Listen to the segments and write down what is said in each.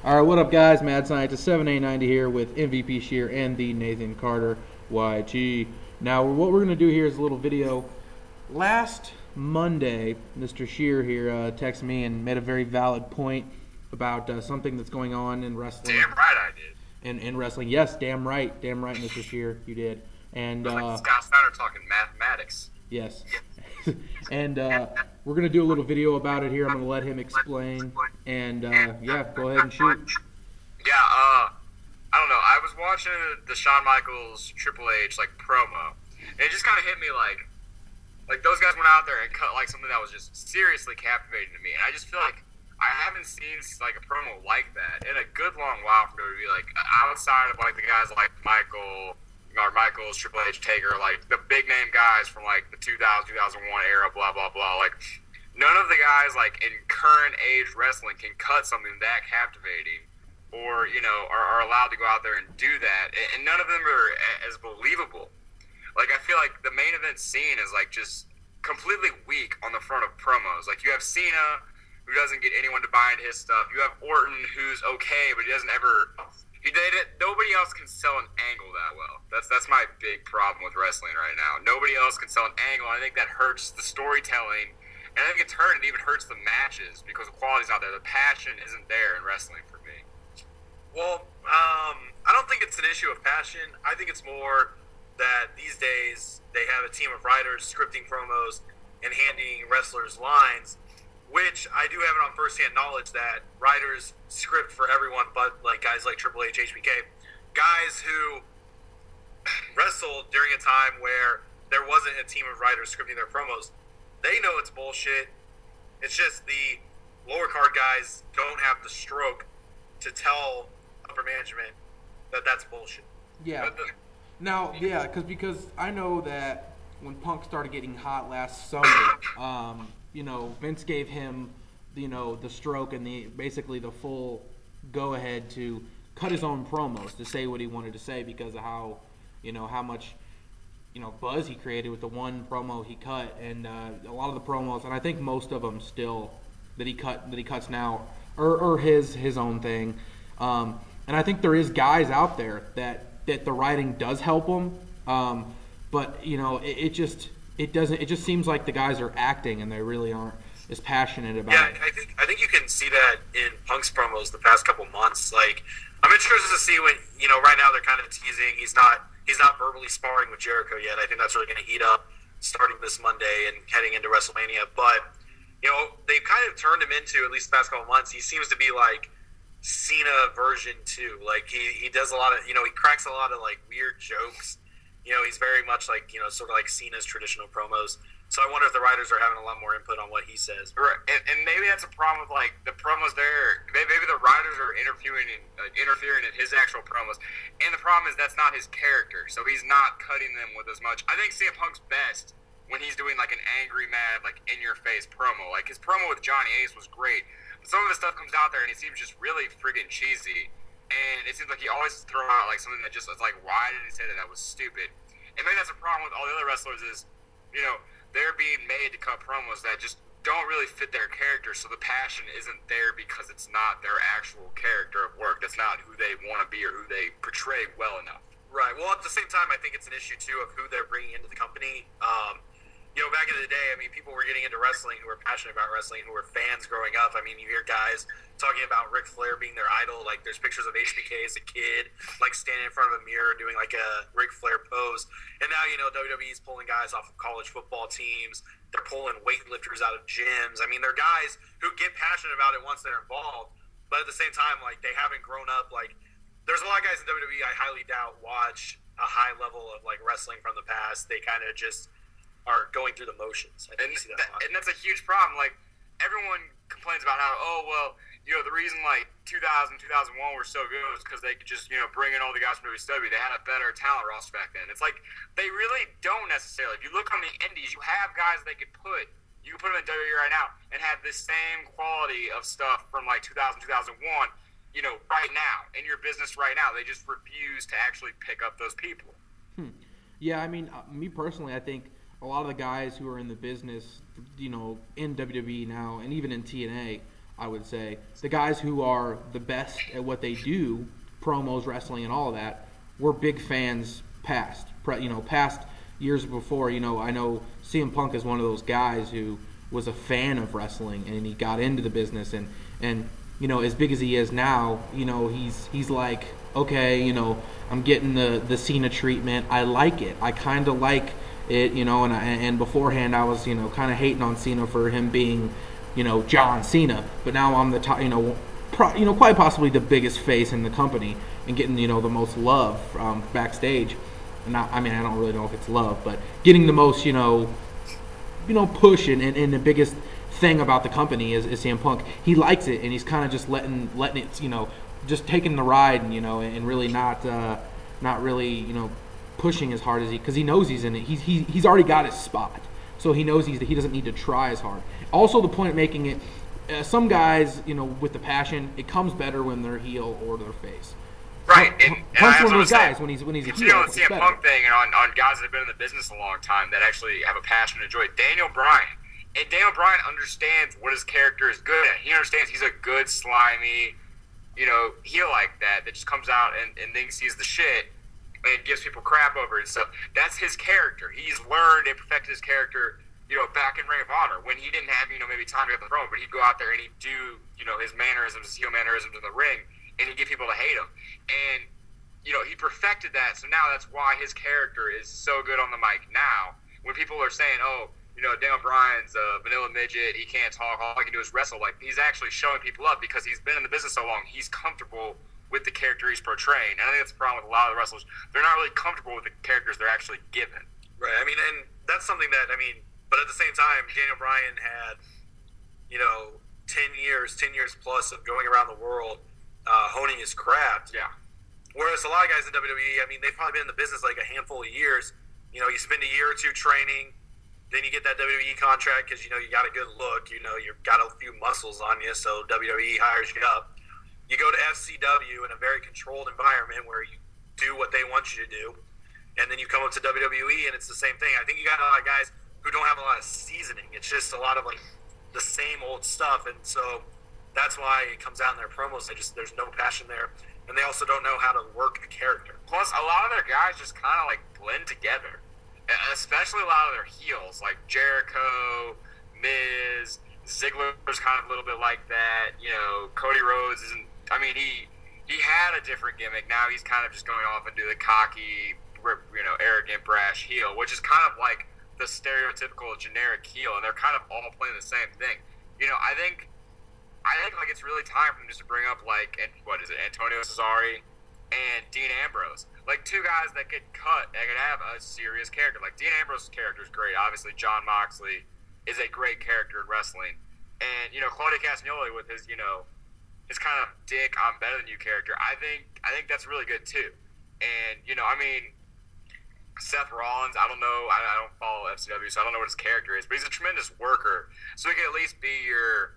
All right, what up, guys? Mad Scientist 7890 here with MVPScheer and the NathanCarterYT. Now, what we're going to do here is a little video. Last Monday, Mr. Shear here texted me and made a very valid point about something that's going on in wrestling. Damn right I did. In wrestling, yes, damn right, Mr. Shear, you did. And it was like Scott Steiner talking mathematics. yes. And we're going to do a little video about it here. I'm going to let him explain. And, yeah, go ahead and shoot. Yeah, I don't know. I was watching the Shawn Michaels Triple H, promo. And it just kind of hit me like those guys went out there and cut, something that was just seriously captivating to me. And I just feel like I haven't seen, a promo like that in a good long while from WWE. Outside of, the guys like Michaels, Triple H, Taker, the big name guys from the 2000, 2001 era, blah, blah, blah. None of the guys in current age wrestling can cut something that captivating or, are allowed to go out there and do that. And none of them are as believable. I feel like the main event scene is just completely weak on the front of promos. You have Cena, who doesn't get anyone to buy into his stuff. You have Orton, who's okay, but he doesn't ever. He did it. Nobody else can sell an angle that well. That's my big problem with wrestling right now. Nobody else can sell an angle. I think that hurts the storytelling, and I think it even hurts the matches because the quality's not there. The passion isn't there in wrestling for me. Well, I don't think it's an issue of passion. I think it's more that these days they have a team of writers scripting promos and handing wrestlers lines, which I do have it on firsthand knowledge that writers script for everyone but guys like Triple H, HBK, guys who wrestled during a time where there wasn't a team of writers scripting their promos. They know it's bullshit. It's just the lower card guys don't have the stroke to tell upper management that that's bullshit. Yeah. Now, yeah, because I know that when Punk started getting hot last summer, Vince gave him, the stroke and basically the full go-ahead to cut his own promos to say what he wanted to say because of how much, buzz he created with the one promo he cut, and a lot of the promos, and I think most of them still that he cuts now are his own thing, and I think there is guys out there that the writing does help them, but it just seems like the guys are acting and they really aren't as passionate about it. Yeah, I think you can see that in Punk's promos the past couple months. I'm interested to see when right now they're kind of teasing he's not verbally sparring with Jericho yet. I think that's really going to heat up starting this Monday and heading into WrestleMania. But they've kind of turned him into, at least the past couple months, he seems to be like Cena version 2. He does a lot of he cracks a lot of weird jokes. He's very much sort of like Cena's traditional promos. So I wonder if the writers are having a lot more input on what he says. Right. And maybe that's a problem with the promos there. Maybe the writers are interfering in his actual promos. And the problem is that's not his character. So he's not cutting them with as much. I think CM Punk's best when he's doing an angry, mad, in-your-face promo. His promo with Johnny Ace was great. But some of the stuff comes out there and it seems just really friggin' cheesy. And it seems like he always throw out something that just is why did he say that? That was stupid. And maybe that's a problem with all the other wrestlers is, they're being made to cut promos that just don't really fit their character, so the passion isn't there because it's not their actual character of work. That's not who they want to be or who they portray well enough. Right. Well, at the same time, I think it's an issue, too, of who they're bringing into the company. Back in the day, people were getting into wrestling who were passionate about wrestling, who were fans growing up. You hear guys talking about Ric Flair being their idol. There's pictures of HBK as a kid, standing in front of a mirror doing a Ric Flair pose. And now, WWE's pulling guys off of college football teams. They're pulling weightlifters out of gyms. They're guys who get passionate about it once they're involved. But at the same time, they haven't grown up. There's a lot of guys in WWE I highly doubt watch a high level of, wrestling from the past. They kind of just are going through the motions. I think you see that a lot. And that's a huge problem. Everyone complains about how, the reason 2000, 2001 were so good was because they could just, bring in all the guys from WCW. They had a better talent roster back then. It's they really don't necessarily. If you look on the indies, you have guys they could put. You can put them in WWE right now and have the same quality of stuff from 2000, 2001, right now in your business right now. They just refuse to actually pick up those people. Yeah, me personally, I think a lot of the guys who are in the business, in WWE now and even in TNA, I would say. The guys who are the best at what they do, promos, wrestling, and all of that, were big fans past years before. I know CM Punk is one of those guys who was a fan of wrestling, and he got into the business, and as big as he is now, he's like, okay, I'm getting the Cena treatment. I like it. I kind of like it, and beforehand I was, kind of hating on Cena for him being, John Cena, but now I'm the top, quite possibly the biggest face in the company and getting, the most love backstage. And I don't really know if it's love, but getting the most, push and the biggest thing about the company is CM Punk. He likes it, and he's kind of just letting it, just taking the ride, and really not really, pushing as hard as because he knows he's in it. He's already got his spot, so he knows he doesn't need to try as hard. Also, the point of making it, some guys, with the passion, it comes better when they're heel or they're face. Right, and Punk's one of those guys when he's a heel. The CM Punk thing, and on guys that have been in the business a long time that actually have a passion and enjoy it. Daniel Bryan. And Daniel Bryan understands what his character is good at. He understands he's a good, slimy, heel like that just comes out and thinks he's the shit and gives people crap over it and stuff. That's his character. He's learned and perfected his character, back in Ring of Honor when he didn't have, maybe time to get the throne, but he'd go out there and he'd do, his mannerisms, his heel mannerisms in the ring, and he'd get people to hate him. And, he perfected that, so now that's why his character is so good on the mic now. When people are saying, oh, Daniel Bryan's a vanilla midget, he can't talk, all he can do is wrestle, like, he's actually showing people up because he's been in the business so long, he's comfortable with the character he's portraying. And I think that's the problem with a lot of the wrestlers. They're not really comfortable with the characters they're actually given. Right, and that's something that, but at the same time, Daniel Bryan had, 10 years plus of going around the world, honing his craft. Yeah. Whereas a lot of guys in WWE, they've probably been in the business like a handful of years. You spend a year or two training, then you get that WWE contract because, you got a good look, you've got a few muscles on you, so WWE hires you up. You go to FCW in a very controlled environment where you do what they want you to do, and then you come up to WWE and it's the same thing. I think you got a lot of guys who don't have a lot of seasoning. It's just a lot of, the same old stuff, and so that's why it comes out in their promos. There's no passion there, and they also don't know how to work a character. Plus, a lot of their guys just kind of, blend together. Especially a lot of their heels, like Jericho, Miz, Ziggler's kind of a little bit like that. Cody Rhodes isn't. He had a different gimmick. Now he's kind of just going off and do the cocky, arrogant, brash heel, which is kind of like the stereotypical generic heel, and they're kind of all playing the same thing. I think it's really time for them just to bring up Antonio Cesare and Dean Ambrose, two guys that could cut and could have a serious character. Dean Ambrose's character is great. Obviously, Jon Moxley is a great character in wrestling, and Claudio Castagnoli with his his kind of dick I'm better than you character. I think that's really good too. And Seth Rollins, I don't know, I don't follow FCW, so I don't know what his character is, but he's a tremendous worker, so he can at least be your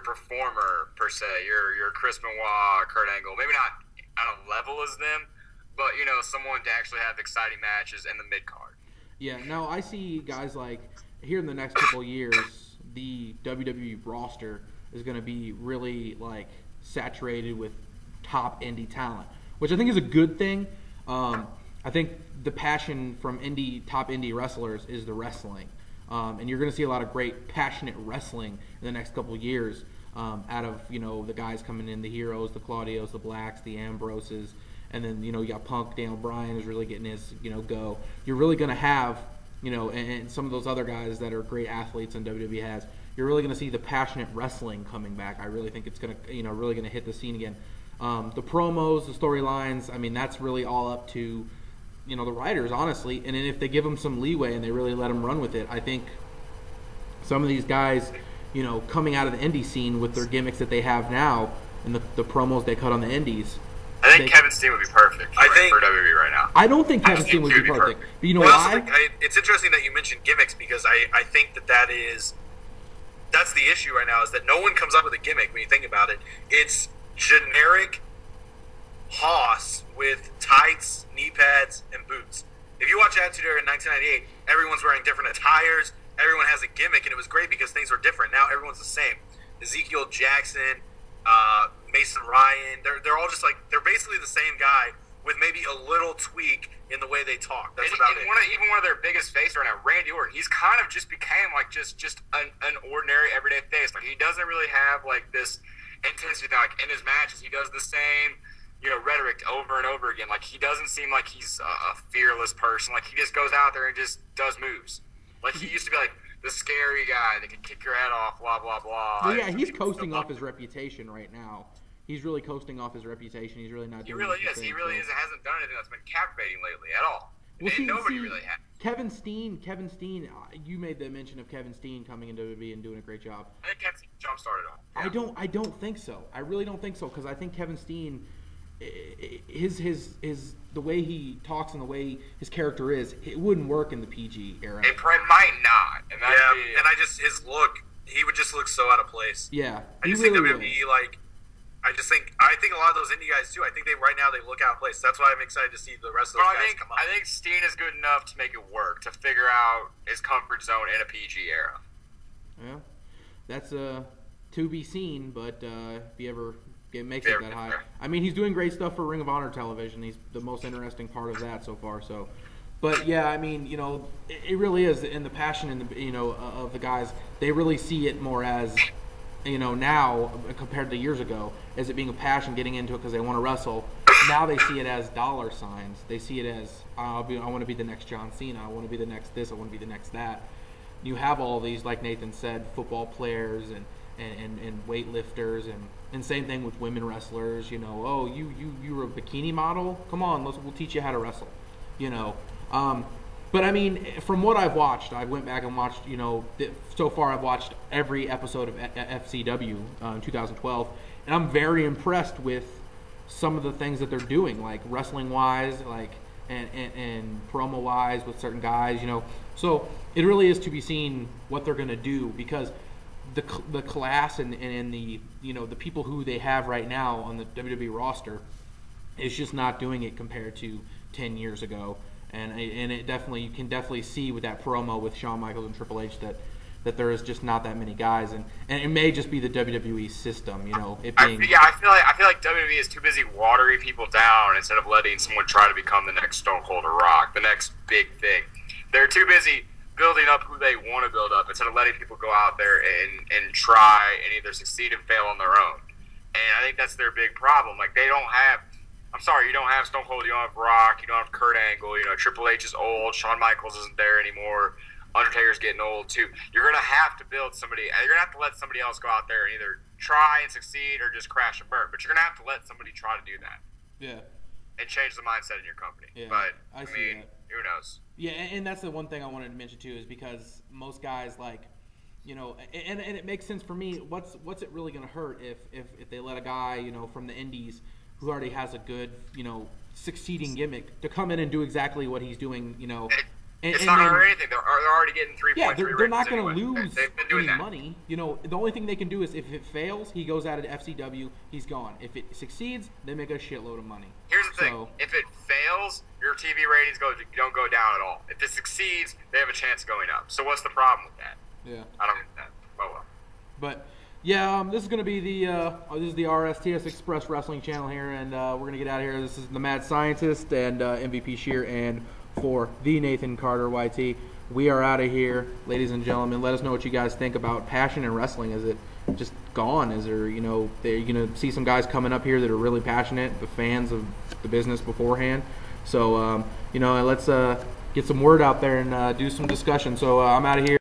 performer per se, your Chris Benoit, Kurt Angle, maybe not on a level as them, but someone to actually have exciting matches in the mid card. Yeah, now I see guys here in the next couple of years, the WWE roster is going to be really saturated with top indie talent, which I think is a good thing. I think the passion from top indie wrestlers is the wrestling. And you're going to see a lot of great, passionate wrestling in the next couple of years out of, the guys coming in, the heroes, the Claudios, the Blacks, the Ambroses, and then, you got Punk, Daniel Bryan is really getting his, go. You're really going to have, and some of those other guys that are great athletes and WWE has, you're really going to see the passionate wrestling coming back. I really think it's going to, really going to hit the scene again. The promos, the storylines, that's really all up to, the writers, honestly. And then if they give them some leeway and they really let them run with it, I think some of these guys, coming out of the indie scene with their gimmicks that they have now and the promos they cut on the indies. I think Kevin Steen would be perfect for WWE right now. I don't think Kevin Steen would be perfect. But you know why? It's interesting that you mentioned gimmicks because I think that's the issue right now is that no one comes up with a gimmick when you think about it. It's generic Hoss with tights, knee pads, and boots. If you watch Attitude Era in 1998, everyone's wearing different attires, everyone has a gimmick, and it was great because things were different. Now everyone's the same. Ezekiel Jackson, Mason Ryan, they're all just like, they're basically the same guy with maybe a little tweak in the way they talk. That's about it. Even one of their biggest faces right now, Randy Orton, he's kind of just became like just an ordinary everyday face. Like, he doesn't really have like this intensity. Like, in his matches, he does the same, rhetoric over and over again. Like, he doesn't seem like he's a fearless person. Like, he just goes out there and just does moves. Like, he used to be like the scary guy that could kick your head off, blah blah blah. Well, yeah, he's coasting off his reputation right now. He's really coasting off his reputation. He's really not doing He really is. He really is. Hasn't done anything that's been captivating lately at all. Well, Nobody really has. Kevin Steen, you made the mention of Kevin Steen coming into WWE and doing a great job. I think Kevin Steen jump started on. Yeah. I don't think so. I really don't think so, because I think Kevin Steen, his the way he talks and the way his character is, it wouldn't work in the PG era. It might not. And and his look, he would just look so out of place. Yeah, I just think WWE, like, I think a lot of those indie guys too. I think right now they look out of place. That's why I'm excited to see the rest of those guys come up. I think Steen is good enough to make it work, to figure out his comfort zone in a PG era. Yeah, that's to be seen. But if he ever makes it that high, I mean, he's doing great stuff for Ring of Honor television. He's the most interesting part of that so far. So, but yeah, I mean, it really is, in the passion in the of the guys. They really see it more as, now compared to years ago, as it being a passion, getting into it because they want to wrestle. Now they see it as dollar signs. They see it as, I want to be the next John Cena. I want to be the next this. I want to be the next that. You have all these, like Nathan said, football players and weightlifters, and same thing with women wrestlers. Oh, you're a bikini model? Come on, we'll teach you how to wrestle. But I mean, from what I've watched, I went back and watched, so far I've watched every episode of FCW in 2012, and I'm very impressed with some of the things that they're doing, like wrestling-wise, like and promo-wise with certain guys, So it really is to be seen what they're going to do, because the class and the the people who they have right now on the WWE roster is just not doing it compared to 10 years ago. And it definitely, you can definitely see with that promo with Shawn Michaels and Triple H that there is just not that many guys, and it may just be the WWE system, it being. I feel like WWE is too busy watering people down instead of letting someone try to become the next Stone Cold or Rock, the next big thing. They're too busy building up who they want to build up instead of letting people go out there and try and either succeed and fail on their own. And I think that's their big problem. Like, they don't have. I'm sorry, you don't have Stone Cold, you don't have Rock, you don't have Kurt Angle, Triple H is old, Shawn Michaels isn't there anymore, Undertaker's getting old too. You're going to have to build somebody, you're going to have to let somebody else go out there and either try and succeed or just crash and burn, but you're going to have to let somebody try to do that. Yeah. And change the mindset in your company. Yeah, but, I mean, who knows? Yeah, and that's the one thing I wanted to mention too, is because most guys, like, and it makes sense for me, what's it really going to hurt if they let a guy, from the indies who already has a good, succeeding gimmick to come in and do exactly what he's doing, It's not going to hurt anything. They're already getting 3.3 Yeah, they're not going to anyway. lose any money. The only thing they can do is, if it fails, he goes out at FCW, he's gone. If it succeeds, they make a shitload of money. Here's the thing. If it fails, your TV ratings don't go down at all. If it succeeds, they have a chance of going up. So what's the problem with that? Yeah. I don't get that. Oh, well. But yeah, this is going to be the RSTS Express Wrestling channel here, and we're going to get out of here. This is the Mad Scientist and MVPScheer, and for the Nathan Carter YT, we are out of here, ladies and gentlemen. Let us know what you guys think about passion in wrestling. Is it just gone? Is there, you're going to see some guys coming up here that are really passionate, the fans of the business beforehand. So, let's get some word out there and do some discussion. So I'm out of here.